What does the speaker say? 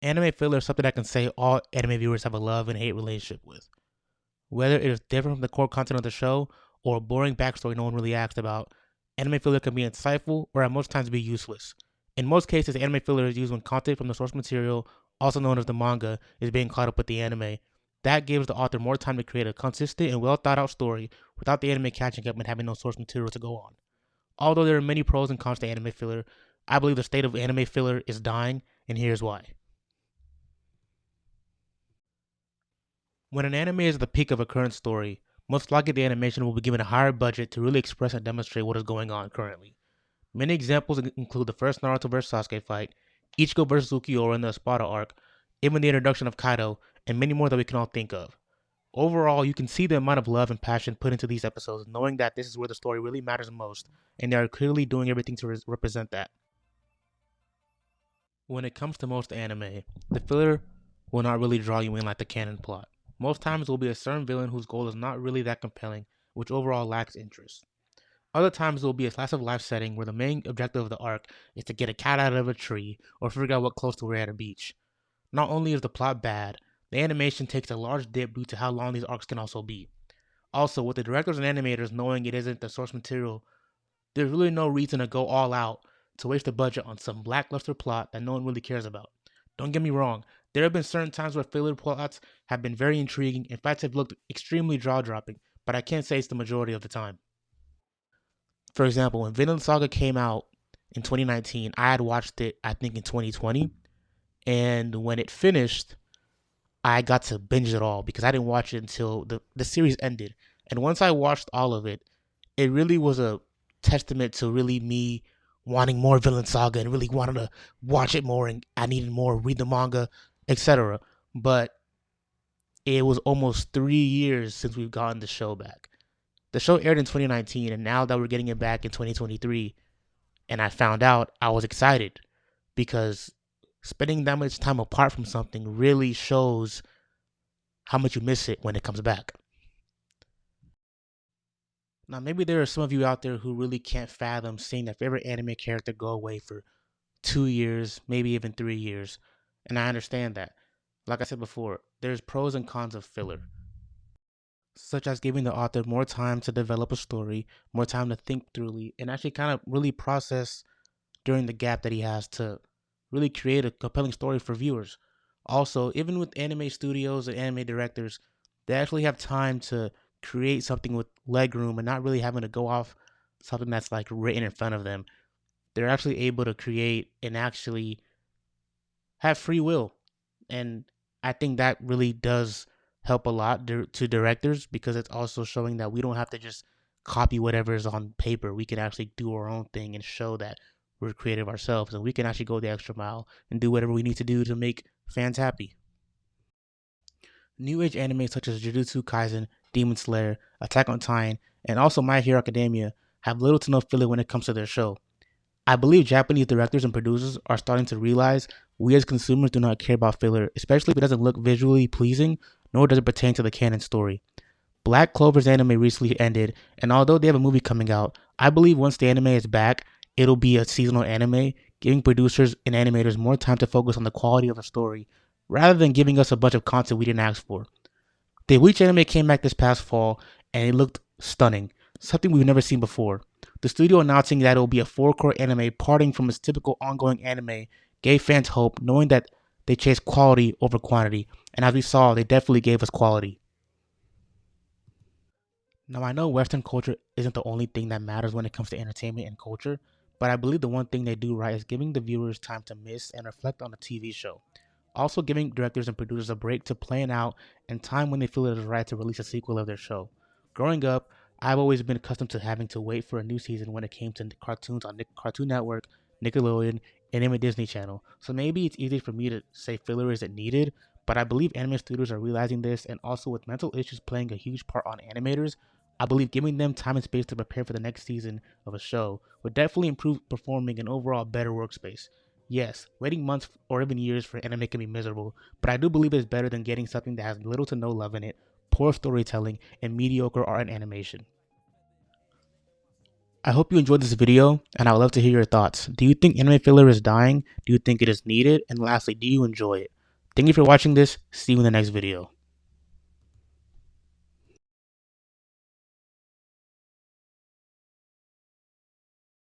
Anime filler is something I can say all anime viewers have a love and hate relationship with. Whether it is different from the core content of the show or a boring backstory no one really asked about, anime filler can be insightful or at most times be useless. In most cases, anime filler is used when content from the source material, also known as the manga, is being caught up with the anime. That gives the author more time to create a consistent and well thought out story without the anime catching up and having no source material to go on. Although there are many pros and cons to anime filler, I believe the state of anime filler is dying, and here's why. When an anime is at the peak of a current story, most likely the animation will be given a higher budget to really express and demonstrate what is going on currently. Many examples include the first Naruto vs Sasuke fight, Ichigo vs Ukiura in the Espada arc, even the introduction of Kaido, and many more that we can all think of. Overall, you can see the amount of love and passion put into these episodes, knowing that this is where the story really matters most, and they are clearly doing everything to represent that. When it comes to most anime, the filler will not really draw you in like the canon plot. Most times it will be a certain villain whose goal is not really that compelling, which overall lacks interest. Other times it will be a slice of life setting where the main objective of the arc is to get a cat out of a tree or figure out what clothes to wear at a beach. Not only is the plot bad, the animation takes a large dip due to how long these arcs can also be. Also, with the directors and animators knowing it isn't the source material, there's really no reason to go all out to waste the budget on some lackluster plot that no one really cares about. Don't get me wrong, there have been certain times where filler plots have been very intriguing and fights have looked extremely jaw dropping, but I can't say it's the majority of the time. For example, when Vinland Saga came out in 2019, I had watched it, I think, in 2020, and when it finished, I got to binge it all because I didn't watch it until the series ended. And once I watched all of it, it really was a testament to really me wanting more Vinland Saga and really wanting to watch it more, and I needed more, read the manga, etc. But it was almost 3 years since we've gotten the show back. The show aired in 2019, and now that we're getting it back in 2023, and I found out, I was excited because spending that much time apart from something really shows how much you miss it when it comes back. Now, maybe there are some of you out there who really can't fathom seeing their favorite anime character go away for 2 years, maybe even 3 years. And I understand that. Like I said before, there's pros and cons of filler, such as giving the author more time to develop a story, more time to think thoroughly, and actually kind of really process during the gap that he has to really create a compelling story for viewers. Also, even with anime studios and anime directors, they actually have time to create something with leg room and not really having to go off something that's like written in front of them. They're actually able to create and actually have free will. And I think that really does help a lot to directors because it's also showing that we don't have to just copy whatever is on paper. We can actually do our own thing and show that we're creative ourselves and we can actually go the extra mile and do whatever we need to do to make fans happy. New age anime such as Jujutsu Kaisen, Demon Slayer, Attack on Titan, and also My Hero Academia have little to no filler when it comes to their show. I believe Japanese directors and producers are starting to realize we as consumers do not care about filler, especially if it doesn't look visually pleasing, nor does it pertain to the canon story. Black Clover's anime recently ended, and although they have a movie coming out, I believe once the anime is back, it'll be a seasonal anime, giving producers and animators more time to focus on the quality of the story, rather than giving us a bunch of content we didn't ask for. The Bleach anime came back this past fall, and it looked stunning, something we've never seen before. The studio announcing that it will be a four-core anime parting from its typical ongoing anime gave fans hope, knowing that they chased quality over quantity, and as we saw, they definitely gave us quality. Now, I know Western culture isn't the only thing that matters when it comes to entertainment and culture, but I believe the one thing they do right is giving the viewers time to miss and reflect on the TV show. Also, giving directors and producers a break to plan out and time when they feel it is right to release a sequel of their show. Growing up, I've always been accustomed to having to wait for a new season when it came to cartoons on Cartoon Network, Nickelodeon, and even Disney Channel. So maybe it's easy for me to say filler isn't needed, but I believe anime studios are realizing this, and also with mental issues playing a huge part on animators, I believe giving them time and space to prepare for the next season of a show would definitely improve performing and overall better workspace. Yes, waiting months or even years for anime can be miserable, but I do believe it's better than getting something that has little to no love in it, poor storytelling, and mediocre art and animation. I hope you enjoyed this video, and I would love to hear your thoughts. Do you think anime filler is dying? Do you think it is needed? And lastly, do you enjoy it? Thank you for watching this. See you in the next video.